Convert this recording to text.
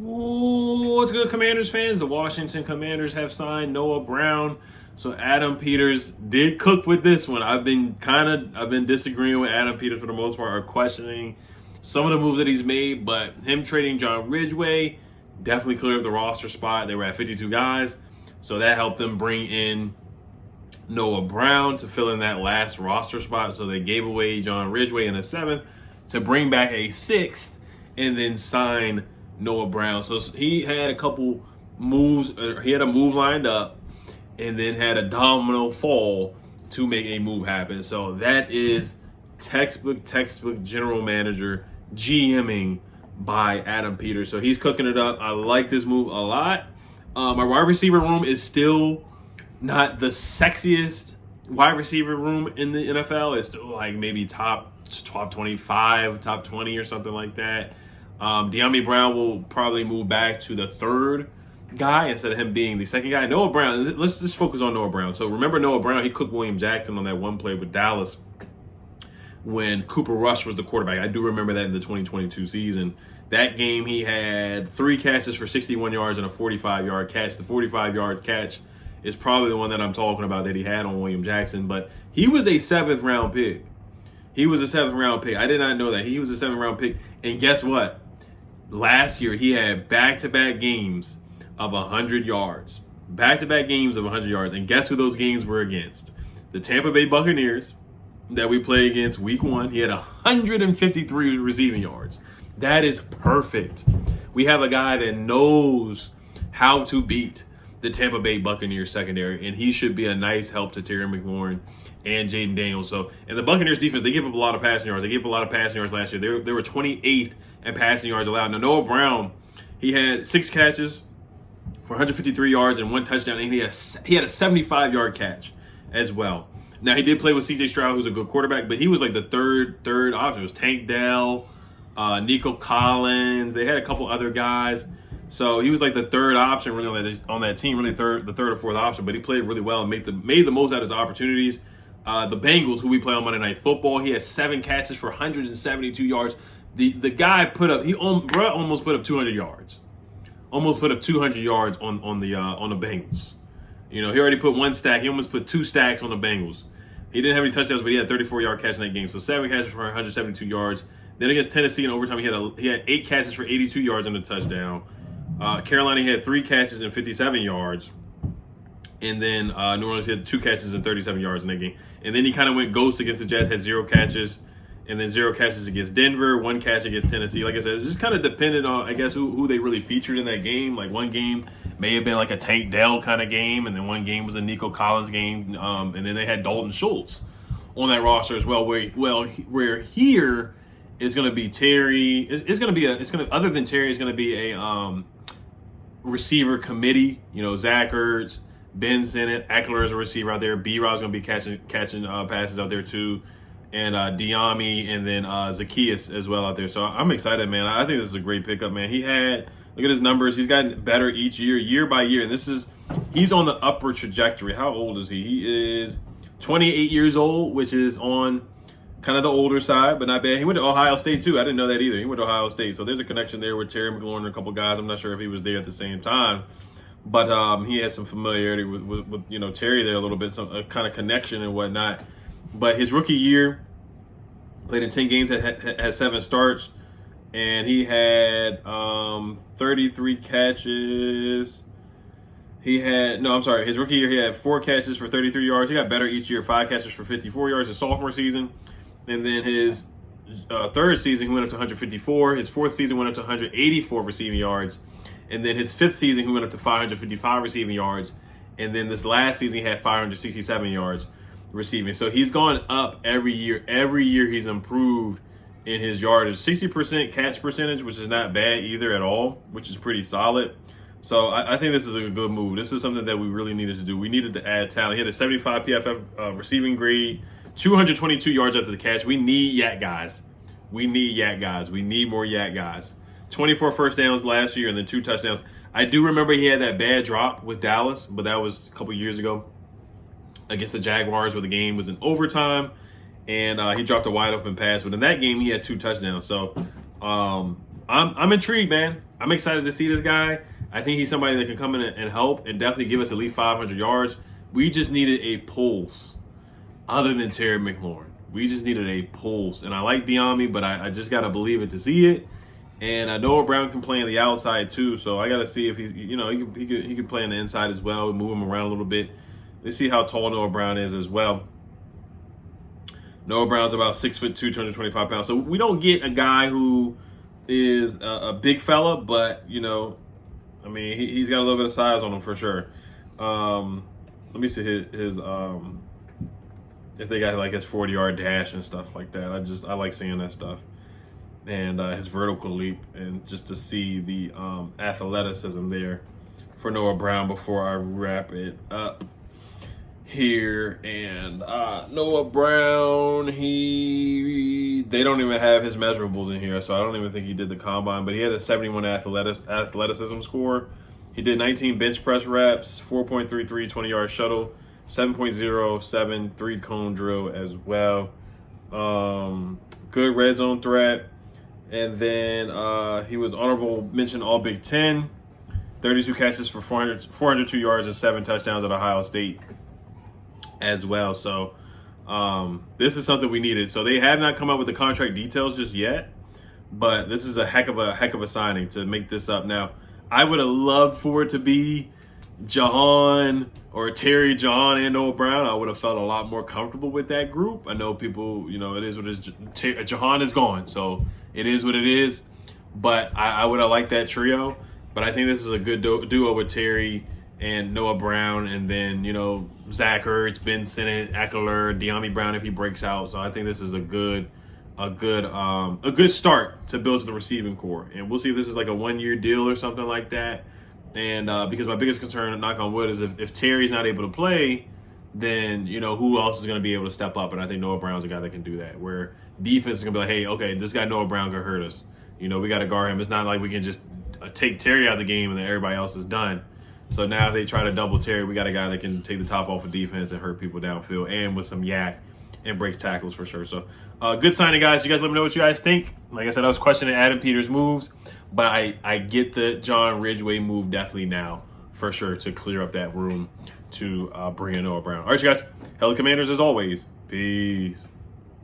Ooh, what's good, Commanders fans? The Washington Commanders have signed Noah Brown. So Adam Peters did cook with this one. I've been disagreeing with Adam Peters for the most part, or questioning some of the moves that he's made, but him trading John Ridgeway definitely cleared up the roster spot. They were at 52 guys, so that helped them bring in Noah Brown to fill in that last roster spot. So they gave away John Ridgeway in a seventh to bring back a sixth and then sign Noah Brown. So he had a couple moves, he had a move lined up and then had a domino fall to make a move happen. So that is textbook general manager GMing by Adam Peters. So he's cooking it up. I like this move a lot. My wide receiver room is still not the sexiest wide receiver room in the NFL. It's still like maybe top 25, top 20 or something like that. De'Ami Brown will probably move back to the third guy instead of him being the second guy. Noah Brown, let's just focus on Noah Brown. So remember Noah Brown, he cooked William Jackson on that one play with Dallas when Cooper Rush was the quarterback. I do remember that in the 2022 season. That game he had 3 catches for 61 yards and a 45-yard catch. The 45-yard catch is probably the one that I'm talking about that he had on William Jackson, but he was a 7th-round pick. He was a 7th-round pick. I did not know that. He was a 7th-round pick. And guess what? Last year, he had back-to-back games of 100 yards. Back-to-back games of 100 yards. And guess who those games were against? The Tampa Bay Buccaneers that we played against week 1. He had 153 receiving yards. That is perfect. We have a guy that knows how to beat the Tampa Bay Buccaneers secondary, and he should be a nice help to Terry McLaurin and Jaden Daniels. So, and the Buccaneers defense, they give up a lot of passing yards. They gave up a lot of passing yards last year. They were 28th in passing yards allowed. Now, Noah Brown, he had 6 catches for 153 yards and 1 touchdown, and he had a 75-yard catch as well. Now, he did play with C.J. Stroud, who's a good quarterback, but he was like the third option. It was Tank Dell, Nico Collins. They had a couple other guys. So he was like the third option really on that team, really the third or fourth option. But he played really well and made the most out of his opportunities. The Bengals, who we play on Monday Night Football, he had 7 catches for 172 yards. The guy almost put up 200 yards. Almost put up 200 yards on the Bengals. You know, he already put 1 stack. He almost put 2 stacks on the Bengals. He didn't have any touchdowns, but he had a 34-yard catch in that game. So 7 catches for 172 yards. Then against Tennessee in overtime, he had 8 catches for 82 yards and a touchdown. Carolina had 3 catches and 57 yards. And then New Orleans had 2 catches and 37 yards in that game. And then he kind of went ghost against the Jets, had 0 catches. And then 0 catches against Denver, 1 catch against Tennessee. Like I said, it's just kind of dependent on, I guess, who they really featured in that game. Like one game may have been like a Tank Dell kind of game, and then one game was a Nico Collins game. And then they had Dalton Schultz on that roster as well. Where here is going to be Terry. Other than Terry, it's going to be a receiver committee. You know, Zach Ertz, Ben Sinnott, Eckler is a receiver out there. B-Rob's going to be catching passes out there too. And De'Ami, and then Zacchaeus as well out there. So I'm excited, man. I think this is a great pickup, man. Look at his numbers. He's gotten better each year by year. And he's on the upward trajectory. How old is he? He is 28 years old, which is on kind of the older side, but not bad. He went to Ohio State, too. I didn't know that either. He went to Ohio State. So there's a connection there with Terry McLaurin and a couple guys. I'm not sure if he was there at the same time. But he has some familiarity with Terry there a little bit, some kind of connection and whatnot. But his rookie year, played in 10 games, had 7 starts, and he had 33 catches. His rookie year, he had 4 catches for 33 yards. He got better each year, 5 catches for 54 yards his sophomore season. And then his third season, he went up to 154. His fourth season went up to 184 receiving yards. And then his fifth season, he went up to 555 receiving yards. And then this last season, he had 567 yards receiving. So he's gone up every year. Every year he's improved in his yardage. 60% catch percentage, which is not bad either at all, which is pretty solid. So I think this is a good move. This is something that we really needed to do. We needed to add talent. He had a 75 PFF receiving grade, 222 yards after the catch. We need yak guys. We need more yak guys. 24 first downs last year and then 2 touchdowns. I do remember he had that bad drop with Dallas, but that was a couple years ago against the Jaguars where the game was in overtime, and he dropped a wide open pass. But in that game, he had 2 touchdowns. So I'm intrigued, man. I'm excited to see this guy. I think he's somebody that can come in and help and definitely give us at least 500 yards. We just needed a pulse other than Terry McLaurin. We just needed a pulse. And I like Diami, but I just got to believe it to see it. And I know Brown can play on the outside too, so I got to see if he's, he can play on the inside as well, move him around a little bit. Let's see how tall Noah Brown is as well. Noah Brown's about 6'2", 225 pounds. So we don't get a guy who is a big fella, but I mean, he's got a little bit of size on him for sure. Let me see his if they got like his 40-yard dash and stuff like that. I like seeing that stuff. And his vertical leap, and just to see the athleticism there for Noah Brown before I wrap it up here. And Noah Brown, they don't even have his measurables in here, so I don't even think he did the combine, but he had a 71 athleticism score. He did 19 bench press reps, 4.33 20-yard shuttle, 7.07 3-cone drill as well. Good red zone threat. And then he was honorable mention All Big Ten, 32 catches for 402 yards and 7 touchdowns at Ohio State as well. So this is something we needed. So they have not come up with the contract details just yet, but this is a heck of a signing to make this up. Now, I would have loved for it to be Jahan or Terry, Jahan, and Noah Brown. I would have felt a lot more comfortable with that group. I know people, it is what it is. Jahan is gone, so it is what it is. But I would have liked that trio. But I think this is a good duo with Terry and Noah Brown, and then Zach Ertz, Ben Sinnott, Eckler, Diami Brown if he breaks out. So I think this is a good start to build to the receiving core. And we'll see if this is like a 1-year deal or something like that. And because my biggest concern, knock on wood, is if Terry's not able to play, then who else is going to be able to step up? And I think Noah Brown's a guy that can do that. Where defense is going to be like, hey, okay, this guy Noah Brown could hurt us. We got to guard him. It's not like we can just take Terry out of the game and then everybody else is done. So now if they try to double Terry, we got a guy that can take the top off of defense and hurt people downfield, and with some yak and breaks tackles for sure. So good signing, guys. You guys let me know what you guys think. Like I said, I was questioning Adam Peters' moves, but I get the John Ridgeway move definitely now for sure to clear up that room to bring in Noah Brown. All right, you guys. Hella Commanders as always. Peace.